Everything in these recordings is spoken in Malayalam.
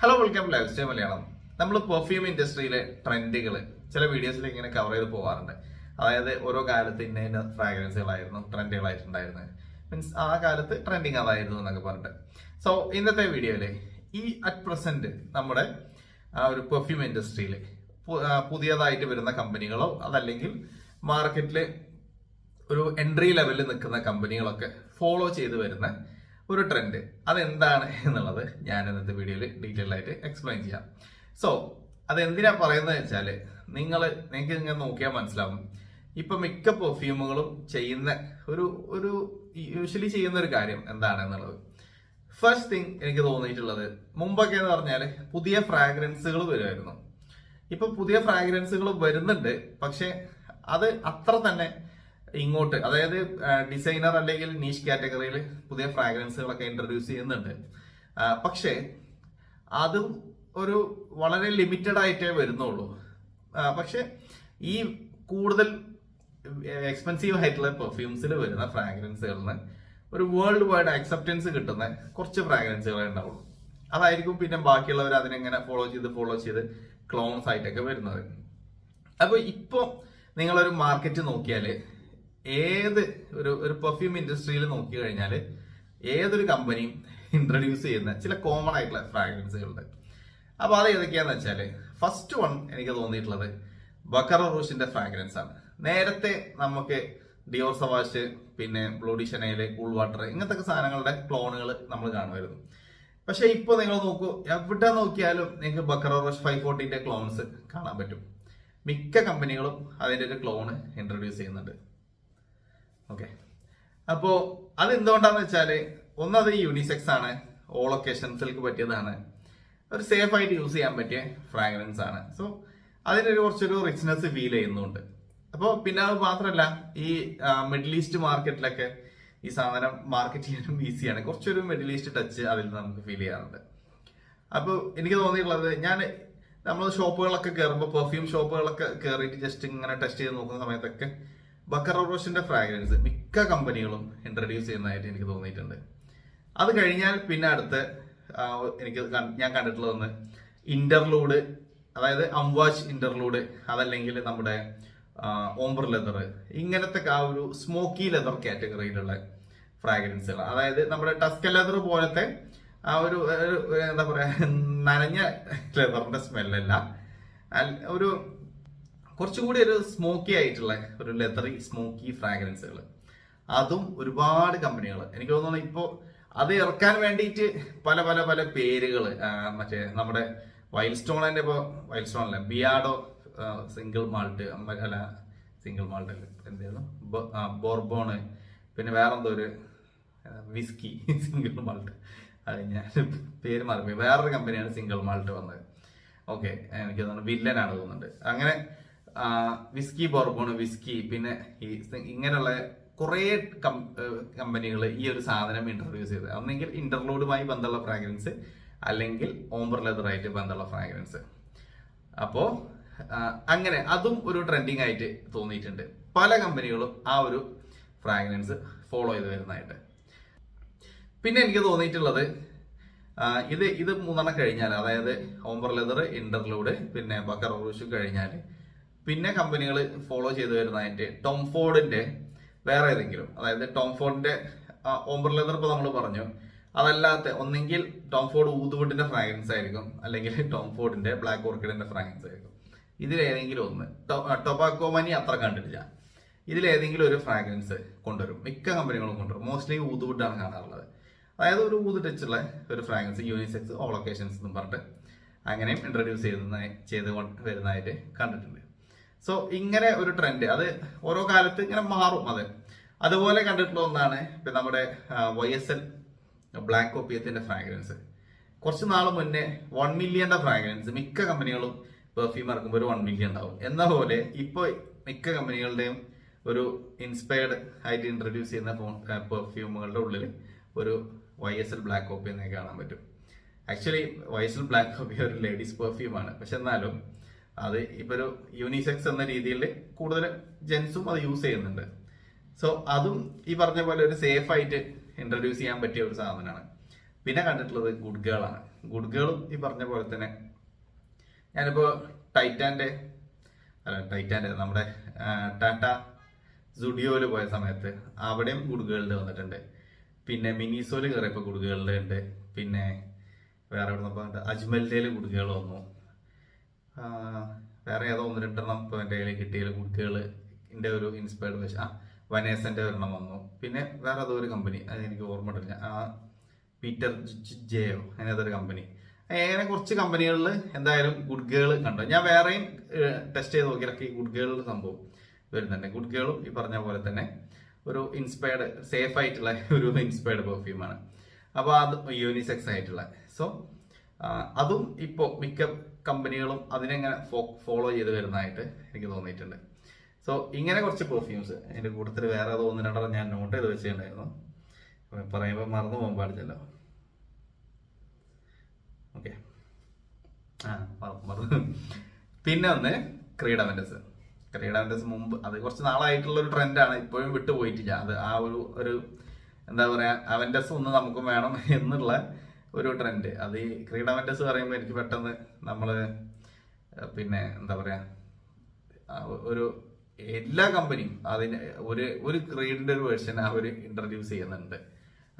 Hello welcome life style Malayalam. നമ്മൾ പെർഫ്യൂം ഇൻഡസ്ട്രിയിലെ ട്രെൻഡുകൾ ചില വീഡിയോസിൽ ഇങ്ങനെ കവർ ചെയ്ത് പോകാറുണ്ട്. അതായത് ഓരോ കാലത്ത് ഇന്ന ഫ്രാഗ്രൻസുകളായിരുന്നു ട്രെൻഡുകളായിട്ടുണ്ടായിരുന്നത്. മീൻസ് ആ കാലത്ത് ട്രെൻഡിങ് അതായിരുന്നു എന്നൊക്കെ പറഞ്ഞിട്ട്. സോ ഇന്നത്തെ വീഡിയോയിൽ ഈ അറ്റ് പ്രസന്റ് നമ്മുടെ ആ ഒരു പെർഫ്യൂം ഇൻഡസ്ട്രിയിൽ പുതിയതായിട്ട് വരുന്ന കമ്പനികളോ അതല്ലെങ്കിൽ മാർക്കറ്റിൽ ഒരു എൻട്രി ലെവലിൽ നിൽക്കുന്ന കമ്പനികളൊക്കെ ഫോളോ ചെയ്ത് വരുന്ന ഒരു ട്രെൻഡ് അതെന്താണ് എന്നുള്ളത് ഞാൻ ഇന്നത്തെ വീഡിയോയിൽ ഡീറ്റെയിൽ ആയിട്ട് എക്സ്പ്ലെയിൻ ചെയ്യാം. സോ അതെന്തിനാ പറയുന്നത് വെച്ചാൽ നിങ്ങൾക്ക് ഇങ്ങനെ നോക്കിയാൽ മനസ്സിലാവും. ഇപ്പൊ മിക്ക പെർഫ്യൂമുകളും ചെയ്യുന്ന ഒരു യൂഷ്വലി ചെയ്യുന്ന ഒരു കാര്യം എന്താണെന്നുള്ളത്. ഫസ്റ്റ് തിങ് എനിക്ക് തോന്നിയിട്ടുള്ളത്, മുമ്പൊക്കെ എന്ന് പറഞ്ഞാൽ പുതിയ ഫ്രാഗ്രൻസുകൾ വരുമായിരുന്നു. ഇപ്പൊ പുതിയ ഫ്രാഗ്രൻസുകൾ വരുന്നുണ്ട്, പക്ഷെ അത് അത്ര തന്നെ ഇങ്ങോട്ട്, അതായത് ഡിസൈനർ അല്ലെങ്കിൽ നീഷ് കാറ്റഗറിയിൽ പുതിയ ഫ്രാഗ്രൻസുകളൊക്കെ ഇൻട്രൊഡ്യൂസ് ചെയ്യുന്നുണ്ട്. പക്ഷേ അതും ഒരു വളരെ ലിമിറ്റഡ് ആയിട്ടേ വരുന്നുള്ളൂ. പക്ഷെ ഈ കൂടുതൽ എക്സ്പെൻസീവ് ആയിട്ടുള്ള പെർഫ്യൂംസിൽ വരുന്ന ഫ്രാഗ്രൻസുകളിന് ഒരു വേൾഡ് വൈഡ് അക്സെപ്റ്റൻസ് കിട്ടുന്ന കുറച്ച് ഫ്രാഗ്രൻസുകളെ ഉണ്ടാവുള്ളൂ. അതായിരിക്കും പിന്നെ ബാക്കിയുള്ളവർ അതിനെങ്ങനെ ഫോളോ ചെയ്ത് ക്ലോൺസ് ആയിട്ടൊക്കെ വരുന്നത്. അപ്പൊ ഇപ്പൊ നിങ്ങളൊരു മാർക്കറ്റ് നോക്കിയാല് ഏത് ഒരു പെർഫ്യൂം ഇൻഡസ്ട്രിയിൽ നോക്കി കഴിഞ്ഞാൽ ഏതൊരു കമ്പനിയും ഇൻട്രൊഡ്യൂസ് ചെയ്യുന്ന ചില കോമൺ ആയിട്ടുള്ള ഫ്രാഗ്രൻസുകളുണ്ട്. അപ്പൊ അത് ഏതൊക്കെയാന്ന് വെച്ചാല്, ഫസ്റ്റ് വൺ എനിക്ക് തോന്നിയിട്ടുള്ളത് ബക്കറോ റൂഷിന്റെ ഫ്രാഗ്രൻസ് ആണ്. നേരത്തെ നമുക്ക് ഡിയോർ സവാഷ്, പിന്നെ ബ്ലൂഡി ഷനൈല്, കൂൾ വാട്ടർ ഇങ്ങനത്തെ സാധനങ്ങളുടെ ക്ലോണുകൾ നമ്മൾ കാണുമായിരുന്നു. പക്ഷെ ഇപ്പൊ നിങ്ങൾ നോക്കൂ, എവിടെ നോക്കിയാലും നിങ്ങൾക്ക് ബക്കറോ റോഷ് 540ന്റെ ക്ലോൺസ് കാണാൻ പറ്റും. മിക്ക കമ്പനികളും അതിന്റെ ഒരു ക്ലോണ് ഇൻട്രൊഡ്യൂസ് ചെയ്യുന്നുണ്ട്. ഓക്കെ, അപ്പോ അത് എന്തുകൊണ്ടാന്ന് വെച്ചാല്, ഒന്നത് യൂണിസെക്സ് ആണ്, ഓൾ ഒക്കേഷൻസിലേക്ക് പറ്റിയതാണ്, ഒരു സേഫ് ആയിട്ട് യൂസ് ചെയ്യാൻ പറ്റിയ ഫ്രാഗ്രൻസ് ആണ്. സോ അതിനൊരു കുറച്ചൊരു റിച്ച്നെസ് ഫീൽ ചെയ്യുന്നുണ്ട്. അപ്പോൾ പിന്നെ അത് മാത്രമല്ല, ഈ മിഡിൽ ഈസ്റ്റ് മാർക്കറ്റിലൊക്കെ ഈ സാധനം മാർക്കറ്റ് ചെയ്യാനും ഈസിയാണ്. കുറച്ചൊരു മിഡിൽ ഈസ്റ്റ് ടച്ച് അതിൽ നമുക്ക് ഫീൽ ചെയ്യാറുണ്ട്. അപ്പോൾ എനിക്ക് തോന്നിയിട്ടുള്ളത്, നമ്മൾ ഷോപ്പുകളൊക്കെ കയറുമ്പോൾ, പെർഫ്യൂം ഷോപ്പുകളൊക്കെ കയറിയിട്ട് ജസ്റ്റ് ഇങ്ങനെ ടെസ്റ്റ് ചെയ്ത് നോക്കുന്ന സമയത്തൊക്കെ ബക്കറോ റോഷിന്റെ ഫ്രാഗ്രൻസ് മിക്ക കമ്പനികളും ഇൻട്രൊഡ്യൂസ് ചെയ്യുന്നതായിട്ട് എനിക്ക് തോന്നിയിട്ടുണ്ട്. അത് കഴിഞ്ഞാൽ പിന്നെ അടുത്ത് ഞാൻ കണ്ടിട്ടുള്ളതൊന്ന് ഇന്റർലൂഡ്, അതായത് അംവാഷ് ഇന്റർലൂഡ്, അതല്ലെങ്കിൽ നമ്മുടെ ഓംബർ ലെതർ, ഇങ്ങനത്തെ ആ ഒരു സ്മോക്കി ലെതർ കാറ്റഗറിയിലുള്ള ഫ്രാഗ്രൻസുകൾ. അതായത് നമ്മുടെ ടസ്കൻ ലെതർ പോലത്തെ ആ ഒരു എന്താ പറയാ, നനഞ്ഞ ലെതറിന്റെ സ്മെല്ലല്ല, ഒരു കുറച്ചുകൂടി ഒരു സ്മോക്കി ആയിട്ടുള്ള ഒരു ലെതറി സ്മോക്കി ഫ്രാഗ്രൻസുകൾ. അതും ഒരുപാട് കമ്പനികൾ, എനിക്ക് തോന്നുന്നു ഇപ്പോൾ അത് ഇറക്കാൻ വേണ്ടിയിട്ട് പല പല പല പേരുകൾ, മറ്റേ നമ്മുടെ വൈൽഡ് സ്റ്റോൺ തന്നെ, ഇപ്പോൾ വൈൽഡ് സ്റ്റോൺ അല്ല, ബിയാഡോ സിംഗിൾ മാൾട്ട്, അല്ല സിംഗിൾ മാൾട്ട് അല്ല, എന്തായിരുന്നു, ബോർബോണ്, പിന്നെ വേറെന്തോ ഒരു വിസ്കി സിംഗിൾ മാൾട്ട്, അത് ഞാൻ പേര് മാറിപ്പോയി. വേറൊരു കമ്പനിയാണ് സിംഗിൾ മാൾട്ട് വന്നത്. ഓക്കെ, എനിക്ക് തോന്നുന്നു വില്ലനാണ് തോന്നുന്നുണ്ട്. അങ്ങനെ വിസ്കി, ബോർബോണ്, വിസ്കി, പിന്നെ ഈ ഇങ്ങനെയുള്ള കുറേ കമ്പനികൾ ഈ ഒരു സാധനം ഇൻട്രൊഡ്യൂസ് ചെയ്ത്, ഒന്നെങ്കിൽ ഇന്റർലൂഡുമായി ബന്ധമുള്ള ഫ്രാഗ്രൻസ്, അല്ലെങ്കിൽ ഓംബർ ലെതറായിട്ട് ബന്ധമുള്ള ഫ്രാഗ്രൻസ്. അപ്പോ അങ്ങനെ അതും ഒരു ട്രെൻഡിങ് ആയിട്ട് തോന്നിയിട്ടുണ്ട്. പല കമ്പനികളും ആ ഒരു ഫ്രാഗ്രൻസ് ഫോളോ ചെയ്ത് വരുന്നതായിട്ട്. പിന്നെ എനിക്ക് തോന്നിയിട്ടുള്ളത്, ഇത് മൂന്നെണ്ണം കഴിഞ്ഞാൽ, അതായത് ഓംബർ ലെതർ, ഇന്റർലൂഡ്, പിന്നെ ബക്കറോ റൂഷ് കഴിഞ്ഞാൽ പിന്നെ കമ്പനികൾ ഫോളോ ചെയ്ത് വരുന്നതായിട്ട് ടോം ഫോർഡിന്റെ വേറെ ഏതെങ്കിലും, അതായത് ടോം ഫോർഡിന്റെ ഓംബർ ലെതർ ഇപ്പോൾ നമ്മൾ പറഞ്ഞു, അതല്ലാത്ത ഒന്നെങ്കിൽ ടോം ഫോർഡ് ഊതുവുഡിന്റെ ഫ്രാഗ്രൻസ് ആയിരിക്കും, അല്ലെങ്കിൽ ടോം ഫോർഡിന്റെ ബ്ലാക്ക് ഓർക്കിഡിന്റെ ഫ്രാഗ്രൻസ് ആയിരിക്കും. ഇതിലേതെങ്കിലും ഒന്ന്. ടൊബാക്കോ മനി അത്ര കണ്ടിട്ടില്ല. ഇതിലേതെങ്കിലും ഒരു ഫ്രാഗ്രൻസ് കൊണ്ടുവരും, മിക്ക കമ്പനികളും കൊണ്ടുവരും. മോസ്റ്റ്ലി ഊതുവുഡാണ് കാണാറുള്ളത്. അതായത് ഒരു ഊത് ടച്ചുള്ള ഒരു ഫ്രാഗ്രൻസ്, യൂണിസെക്സ്, ഓൾ ഒക്കേഷൻസ് എന്നും പറഞ്ഞിട്ട് അങ്ങനെയും ഇൻട്രൊഡ്യൂസ് ചെയ്ത് വരുന്നതായിട്ട് കണ്ടിട്ടുണ്ട്. സോ ഇങ്ങനെ ഒരു ട്രെൻഡ്, അത് ഓരോ കാലത്ത് ഇങ്ങനെ മാറും. അതുപോലെ കണ്ടിട്ടുള്ള ഒന്നാണ് ഇപ്പൊ നമ്മുടെ YSL ബ്ലാക്ക് ഓപ്പിയത്തിന്റെ ഫ്രാഗ്രൻസ്. കുറച്ച് നാൾ മുന്നേ 1 മില്യന്റെ ഫ്രാഗ്രൻസ് മിക്ക കമ്പനികളും പെർഫ്യൂം ഇറക്കുമ്പോൾ ഒരു 1 മില്യൺ ഉണ്ടാവും. എന്ന പോലെ ഇപ്പൊ മിക്ക കമ്പനികളുടെയും ഒരു ഇൻസ്പയർഡ് ആയിട്ട് ഇൻട്രൊഡ്യൂസ് ചെയ്യുന്ന പെർഫ്യൂമുകളുടെ ഉള്ളിൽ ഒരു YSL ബ്ലാക്ക് ഓപ്പിയ എന്നൊക്കെ കാണാൻ പറ്റും. ആക്ച്വലി YSL ബ്ലാക്ക് ഓപ്പിയ ഒരു ലേഡീസ് പെർഫ്യൂം ആണ്. പക്ഷെ എന്നാലും അത് ഇപ്പൊ ഒരു യൂണിസെക്സ് എന്ന രീതിയിൽ കൂടുതൽ ജെൻസും അത് യൂസ് ചെയ്യുന്നുണ്ട്. സോ അതും ഈ പറഞ്ഞ പോലെ ഒരു സേഫ് ആയിട്ട് ഇൻട്രൊഡ്യൂസ് ചെയ്യാൻ പറ്റിയ ഒരു സാധനമാണ്. പിന്നെ കണ്ടിട്ടുള്ളത് ഗുഡ് ഗേൾ ആണ്. ഗുഡ് ഗേളും ഈ പറഞ്ഞ പോലെ തന്നെ ഞാനിപ്പോൾ ടൈറ്റാൻ്റെ നമ്മുടെ ടാറ്റ സുഡിയോയിൽ പോയ സമയത്ത് അവിടെയും ഗുഡ് ഗേളിൻ്റെ വന്നിട്ടുണ്ട്. പിന്നെ മിനിസോയിൽ കയറിയപ്പോൾ ഗുഡ് ഗേളിൻ്റെ ഉണ്ട്. പിന്നെ വേറെ എവിടെ നിന്ന് അജ്മലിൻ്റെ ഗുഡ് ഗേൾ വന്നു. വേറെ ഏതോ 1-2 ഇപ്പോൾ എൻ്റെ കയ്യിൽ കിട്ടിയ ഗുഡ് ഗേളിൻ്റെ ഒരു ഇൻസ്പയർഡ് വേഷം വനേസൻ്റെ ഒരെണ്ണം വന്നു. പിന്നെ വേറെ ഏതോ ഒരു കമ്പനി അതെനിക്ക് ഓർമ്മ ഇട്ടില്ല, പീറ്റർ ജെയോ അങ്ങനെ അതൊരു കമ്പനി. അങ്ങനെ കുറച്ച് കമ്പനികളിൽ എന്തായാലും ഗുഡ് ഗേൾ കണ്ടു. ഞാൻ വേറെയും ടെസ്റ്റ് ചെയ്ത് നോക്കിയൊക്കെ ഈ ഗുഡ് ഗേളിൻ്റെ സംഭവം വരുന്നുണ്ട്. ഗുഡ് ഗേളും ഈ പറഞ്ഞ പോലെ തന്നെ ഒരു ഇൻസ്പയർഡ് സേഫ് ആയിട്ടുള്ള ഒരു ഇൻസ്പയർഡ് പെർഫ്യൂമാണ്. അപ്പോൾ അത് യൂണിസെക്സ് ആയിട്ടുള്ള. സോ അതും ഇപ്പോൾ മിക്ക കമ്പനികളും അതിനെങ്ങനെ ഫോളോ ചെയ്ത് വരുന്നതായിട്ട് എനിക്ക് തോന്നിയിട്ടുണ്ട്. സോ ഇങ്ങനെ കുറച്ച് പെർഫ്യൂംസ് അതിൻ്റെ കൂട്ടത്തിൽ വേറെ ഏതോ 1-2 ഞാൻ നോട്ട് ചെയ്ത് വെച്ചിട്ടുണ്ടായിരുന്നു. പറയുമ്പോൾ മറന്നു പോകാൻ പാടില്ലല്ലോ. ഓക്കെ, മറന്നു. പിന്നെ ഒന്ന് ക്രീഡ് അവൻറ്റസ് മുമ്പ് അത് കുറച്ച് നാളായിട്ടുള്ള ഒരു ട്രെൻഡാണ്, ഇപ്പോഴും വിട്ടു പോയിട്ടില്ല. അത് ആ ഒരു എന്താ പറയുക, അവൻറ്റസ് ഒന്ന് നമുക്കും വേണം എന്നുള്ള ഒരു ട്രെൻഡ്. അത് ഈ ക്രീഡ് അവൻറ്റസ് പറയുമ്പോൾ എനിക്ക് പെട്ടെന്ന് നമ്മൾ പിന്നെ എന്താ പറയുക, ഒരു എല്ലാ കമ്പനിയും അതിന് ഒരു ക്രീഡിൻ്റെ ഒരു വേർഷൻ അവർ ഇൻട്രൊഡ്യൂസ് ചെയ്യുന്നുണ്ട്.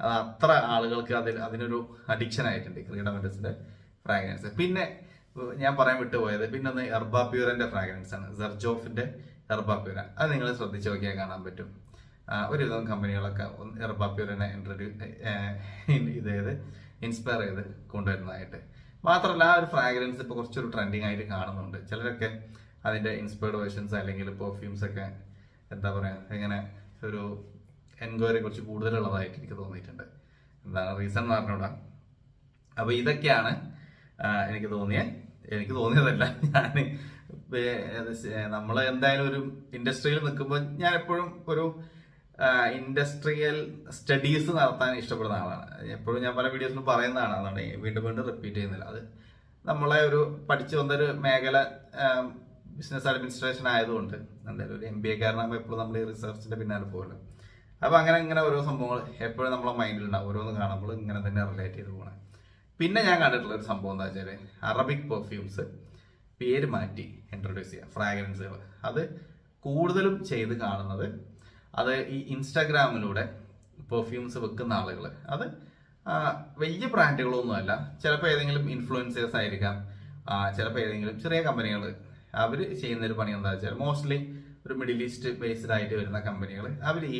അത് അത്ര ആളുകൾക്ക് അതിനൊരു അഡിക്ഷൻ ആയിട്ടുണ്ട് ക്രീഡ് അവൻറ്റസിൻ്റെ ഫ്രാഗ്രൻസ്. പിന്നെ ഞാൻ പറയാൻ വിട്ടുപോയത് പിന്നെ ഒന്ന് ഹെർബ പ്യൂറിന്റെ ഫ്രാഗ്രൻസ് ആണ്, സെർജോഫിന്റെ ഹെർബ പ്യൂര. അത് നിങ്ങൾ ശ്രദ്ധിച്ച് നോക്കിയാൽ കാണാൻ പറ്റും. ഒരുവിധം കമ്പനികളൊക്കെ ഹെർബ പ്യൂറിനെ ഇൻസ്പയർ ചെയ്ത് കൊണ്ടുവരുന്നതായിട്ട്. മാത്രമല്ല ആ ഒരു ഫ്രാഗ്രൻസ് ഇപ്പോൾ കുറച്ചൊരു ട്രെൻഡിങ് ആയിട്ട് കാണുന്നുണ്ട്. ചിലരൊക്കെ അതിന്റെ ഇൻസ്പയർഡ് വേർഷൻസ് അല്ലെങ്കിൽ പെർഫ്യൂംസ് ഒക്കെ എന്താ പറയുക, ഇങ്ങനെ ഒരു എൻക്വയറി കുറച്ച് കൂടുതലുള്ളതായിട്ട് എനിക്ക് തോന്നിയിട്ടുണ്ട്. എന്താണ് റീസൺ എന്ന് പറഞ്ഞൂടാ. അപ്പോൾ ഇതൊക്കെയാണ് എനിക്ക് തോന്നിയതല്ല, ഞാൻ നമ്മൾ എന്തായാലും ഒരു ഇൻഡസ്ട്രിയിൽ നിൽക്കുമ്പോൾ ഞാൻ എപ്പോഴും ഒരു ഇൻഡസ്ട്രിയൽ സ്റ്റഡീസ് നടത്താൻ ഇഷ്ടപ്പെടുന്ന ആളാണ്. എപ്പോഴും ഞാൻ പല വീഡിയോസിലും പറയുന്നതാണ്, അതാണ് വീണ്ടും റിപ്പീറ്റ് ചെയ്യുന്നില്ല. അത് നമ്മളെ ഒരു പഠിച്ചു വന്നൊരു മേഖല ബിസിനസ് അഡ്മിനിസ്ട്രേഷൻ ആയതുകൊണ്ട് എന്തായാലും ഒരു MBA കാരനാകുമ്പോൾ എപ്പോഴും നമ്മൾ ഈ റിസർച്ചിന്റെ പിന്നാലെ പോകുമല്ലോ. അപ്പോൾ അങ്ങനെ ഓരോ സംഭവങ്ങൾ എപ്പോഴും നമ്മളെ മൈൻഡിലുണ്ടാവും, ഓരോന്ന് കാണുമ്പോൾ ഇങ്ങനെ തന്നെ റിലേറ്റ് ചെയ്ത് പോകണം. പിന്നെ ഞാൻ കണ്ടിട്ടുള്ള ഒരു സംഭവം എന്താ വെച്ചാൽ അറബിക് പെർഫ്യൂംസ് പേര് മാറ്റി ഇൻട്രൊഡ്യൂസ് ചെയ്യുക, ഫ്രാഗ്രൻസുകൾ. അത് കൂടുതലും ചെയ്ത് കാണുന്നത് അത് ഈ ഇൻസ്റ്റാഗ്രാമിലൂടെ പെർഫ്യൂംസ് വെക്കുന്ന ആളുകൾ. അത് വലിയ ബ്രാൻഡുകളൊന്നുമല്ല, ചിലപ്പോൾ ഏതെങ്കിലും ഇൻഫ്ലുവൻസേഴ്സ് ആയിരിക്കാം, ചിലപ്പോൾ ഏതെങ്കിലും ചെറിയ കമ്പനികൾ. അവർ ചെയ്യുന്നൊരു പണി എന്താ വെച്ചാൽ മോസ്റ്റ്ലി ഒരു മിഡിൽ ഈസ്റ്റ് ബേസ്ഡ് ആയിട്ട് വരുന്ന കമ്പനികൾ അവർ ഈ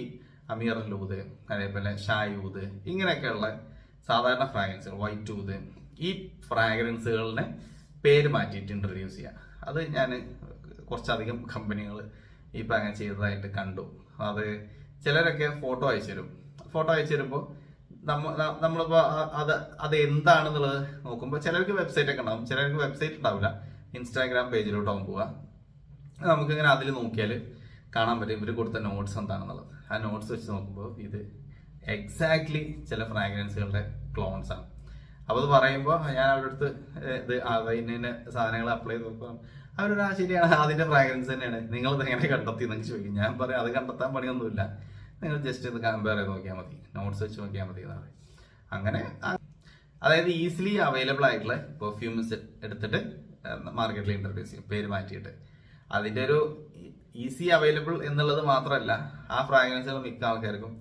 അമീർ ലൂദ്, അതേപോലെ ഷായൂദ്, ഇങ്ങനെയൊക്കെയുള്ള സാധാരണ ഫ്രാഗ്രൻസുകൾ, വൈറ്റ് ഊദ്, ഈ ഫ്രാഗ്രൻസുകളുടെ പേര് മാറ്റിയിട്ട് ഇൻട്രൊഡ്യൂസ് ചെയ്യുക. അത് ഞാൻ കുറച്ചധികം കമ്പനികൾ ഇപ്പം അങ്ങനെ ചെയ്തതായിട്ട് കണ്ടു. അത് ചിലരൊക്കെ ഫോട്ടോ അയച്ചു തരുമ്പോൾ നമ്മളിപ്പോൾ അത് എന്താണെന്നുള്ളത് നോക്കുമ്പോൾ ചിലർക്ക് വെബ്സൈറ്റ് ഒക്കെ ഉണ്ടാവും, ചിലർക്ക് വെബ്സൈറ്റ് ഉണ്ടാവില്ല. ഇൻസ്റ്റാഗ്രാം പേജിലോട്ടാവും പോവുക. നമുക്കിങ്ങനെ അതിൽ നോക്കിയാൽ കാണാൻ പറ്റും ഇവർ കൊടുത്ത നോട്ട്സ് എന്താണെന്നുള്ളത്. ആ നോട്ട്സ് വെച്ച് നോക്കുമ്പോൾ ഇത് എക്സാക്ട്ലി ചില ഫ്രാഗ്രൻസുകളുടെ ക്ലോൺസ് ആണ്. അപ്പോൾ അത് പറയുമ്പോൾ ഞാൻ അവരുടെ അടുത്ത് ഇന്ന സാധനങ്ങൾ അപ്ലൈ ചെയ്ത് നോക്കുമ്പോൾ അവരോട് ശരിയാണ്, അതിന്റെ ഫ്രാഗ്രൻസ് തന്നെയാണ്, നിങ്ങൾ എങ്ങനെ കണ്ടെത്തി എന്നൊക്കെ ചോദിക്കും. ഞാൻ പറയാം അത് കണ്ടെത്താൻ പണിയൊന്നുമില്ല, നിങ്ങൾ ജസ്റ്റ് ഇത് കമ്പയർ ചെയ്ത് നോക്കിയാൽ മതി, നോട്ട്സ് വെച്ച് നോക്കിയാൽ മതി എന്നാണ്. അങ്ങനെ അതായത് ഈസിലി അവൈലബിൾ ആയിട്ടുള്ള പെർഫ്യൂംസ് എടുത്തിട്ട് മാർക്കറ്റിൽ ഇൻട്രൊഡ്യൂസ് ചെയ്യും, പേര് മാറ്റിയിട്ട്. അതിന്റെ ഒരു ഈസി അവൈലബിൾ എന്നുള്ളത് മാത്രമല്ല, ആ ഫ്രാഗ്രൻസുകൾ മിക്ക ആൾക്കാർക്കും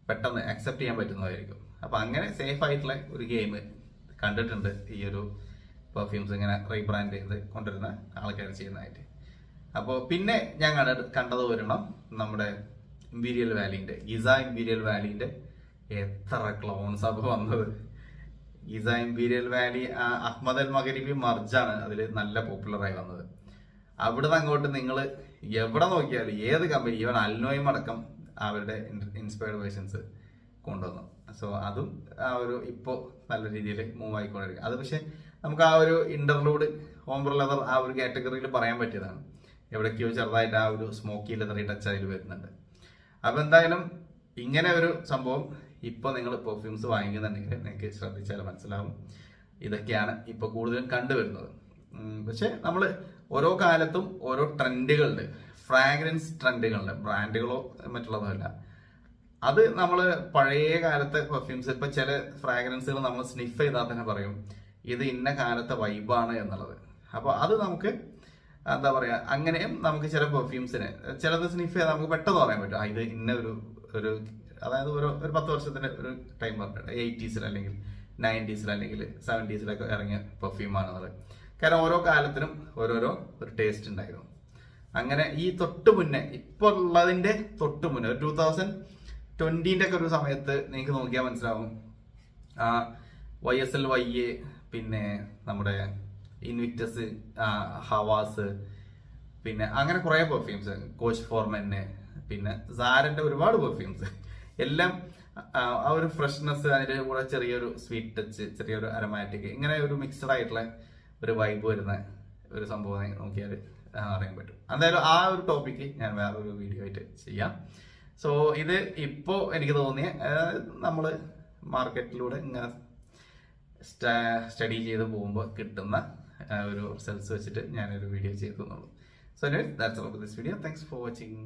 പെട്ടെന്ന് അക്സെപ്റ്റ് ചെയ്യാൻ പറ്റുന്നതായിരിക്കും. അപ്പൊ അങ്ങനെ സേഫ് ആയിട്ടുള്ള ഒരു ഗെയിം കണ്ടിട്ടുണ്ട് ഈ ഒരു പെർഫ്യൂംസ് ഇങ്ങനെ റീബ്രാൻഡ് ചെയ്ത് കൊണ്ടുവരുന്ന ആൾക്കാർ ചെയ്യുന്നതായിട്ട്. അപ്പോൾ പിന്നെ ഞാൻ കണ്ടത് ഒരെണ്ണം നമ്മുടെ ഇമ്പീരിയൽ വാലിന്റെ, ഗിസ ഇമ്പീരിയൽ വാലിന്റെ എത്ര ക്ലോൺസ് അപ്പോൾ വന്നത്. ഗിസ ഇമ്പീരിയൽ വാലി അഹ്മദ് അൽ മഗരിബി മർജാണ് അതിൽ നല്ല പോപ്പുലറായി വന്നത്. അവിടുന്ന് അങ്ങോട്ട് നിങ്ങൾ എവിടെ നോക്കിയാലും ഏത് കമ്പനി, ഈവൻ അൽനോയും അടക്കം അവരുടെ ഇൻസ്പയർഡ് വേർഷൻസ് കൊണ്ടുവന്നു. സോ അതും ആ ഒരു ഇപ്പോൾ നല്ല രീതിയിൽ മൂവ് ആയിക്കൊണ്ടിരിക്കും. അത് പക്ഷെ നമുക്ക് ആ ഒരു ഇന്റർലൂഡ് ഹോംബ്ര ലെതർ ആ ഒരു കാറ്റഗറിയിൽ പറയാൻ പറ്റിയതാണ്. എവിടേക്കോ ചെറുതായിട്ട് ആ ഒരു സ്മോക്കി ലെതറി ടച്ച് അതിൽ വരുന്നുണ്ട്. അപ്പൊ എന്തായാലും ഇങ്ങനെ ഒരു സംഭവം ഇപ്പോൾ നിങ്ങൾ പെർഫ്യൂംസ് വാങ്ങിക്കുന്നുണ്ടെങ്കിൽ നിങ്ങൾക്ക് ശ്രദ്ധിച്ചാൽ മനസ്സിലാവും. ഇതൊക്കെയാണ് ഇപ്പോൾ കൂടുതലും കണ്ടുവരുന്നത്. പക്ഷെ നമ്മൾ ഓരോ കാലത്തും ഓരോ ട്രെൻഡുകളുണ്ട്, ഫ്രാഗ്രൻസ് ട്രെൻഡുകളുണ്ട്, ബ്രാൻഡുകളോ മറ്റുള്ളതോ അല്ല. അത് നമ്മൾ പഴയ കാലത്തെ പെർഫ്യൂംസ്, ഇപ്പൊ ചില ഫ്രാഗ്രൻസുകൾ നമ്മൾ സ്നിഫ് ചെയ്താൽ തന്നെ പറയും ഇത് ഇന്ന കാലത്തെ വൈബാണ് എന്നുള്ളത്. അപ്പോൾ അത് നമുക്ക് എന്താ പറയുക, അങ്ങനെയും നമുക്ക് ചില പെർഫ്യൂംസിന് ചിലത് സ്നിഫ് ചെയ്താൽ നമുക്ക് പെട്ടെന്ന് പറയാൻ പറ്റും ഇത് ഇന്ന ഒരു അതായത് ഒരു 10 വർഷത്തിന്റെ ഒരു ടൈം പറഞ്ഞിട്ടുണ്ട്, 80s അല്ലെങ്കിൽ 90s അല്ലെങ്കിൽ 70s ഇറങ്ങിയ പെർഫ്യൂമാണെന്നുള്ളത്. കാരണം ഓരോ കാലത്തിനും ഓരോരോ ഒരു ടേസ്റ്റ് ഉണ്ടായിരുന്നു. അങ്ങനെ ഈ തൊട്ട് മുന്നേ ഇപ്പോൾ ഉള്ളതിന്റെ തൊട്ട് മുന്നേ ഒരു 2020 ഒക്കെ ഒരു സമയത്ത് നിങ്ങൾക്ക് നോക്കിയാൽ മനസ്സിലാവും YSL YA, പിന്നെ നമ്മുടെ ഇൻവിക്ടസ്, ഹവാസ്, പിന്നെ അങ്ങനെ കുറെ പെർഫ്യൂംസ്, കോച്ച് ഫോർമെന്, പിന്നെ സാരന്റെ ഒരുപാട് പെർഫ്യൂംസ് എല്ലാം ആ ഒരു ഫ്രഷ്നെസ്, അതിന്റെ കൂടെ ചെറിയൊരു സ്വീറ്റ് ടച്ച്, ചെറിയൊരു അരോമാറ്റിക്, ഇങ്ങനെ ഒരു മിക്സഡ് ആയിട്ടുള്ള ഒരു വൈബ് വരുന്ന ഒരു സംഭവം നോക്കിയാൽ അറിയാൻ പറ്റും. എന്തായാലും ആ ഒരു ടോപ്പിക്ക് ഞാൻ വേറൊരു വീഡിയോ ആയിട്ട് ചെയ്യാം. സോ ഇത് ഇപ്പോൾ എനിക്ക് തോന്നിയ നമ്മൾ മാർക്കറ്റിലൂടെ ഇങ്ങനെ സ്റ്റഡി ചെയ്ത് പോകുമ്പോൾ കിട്ടുന്ന ഒരു റിസൾട്ട്സ് വെച്ചിട്ട് ഞാനൊരു വീഡിയോ ചെയ്തു എന്നുള്ളൂ. So that's all for this video. Thanks for watching.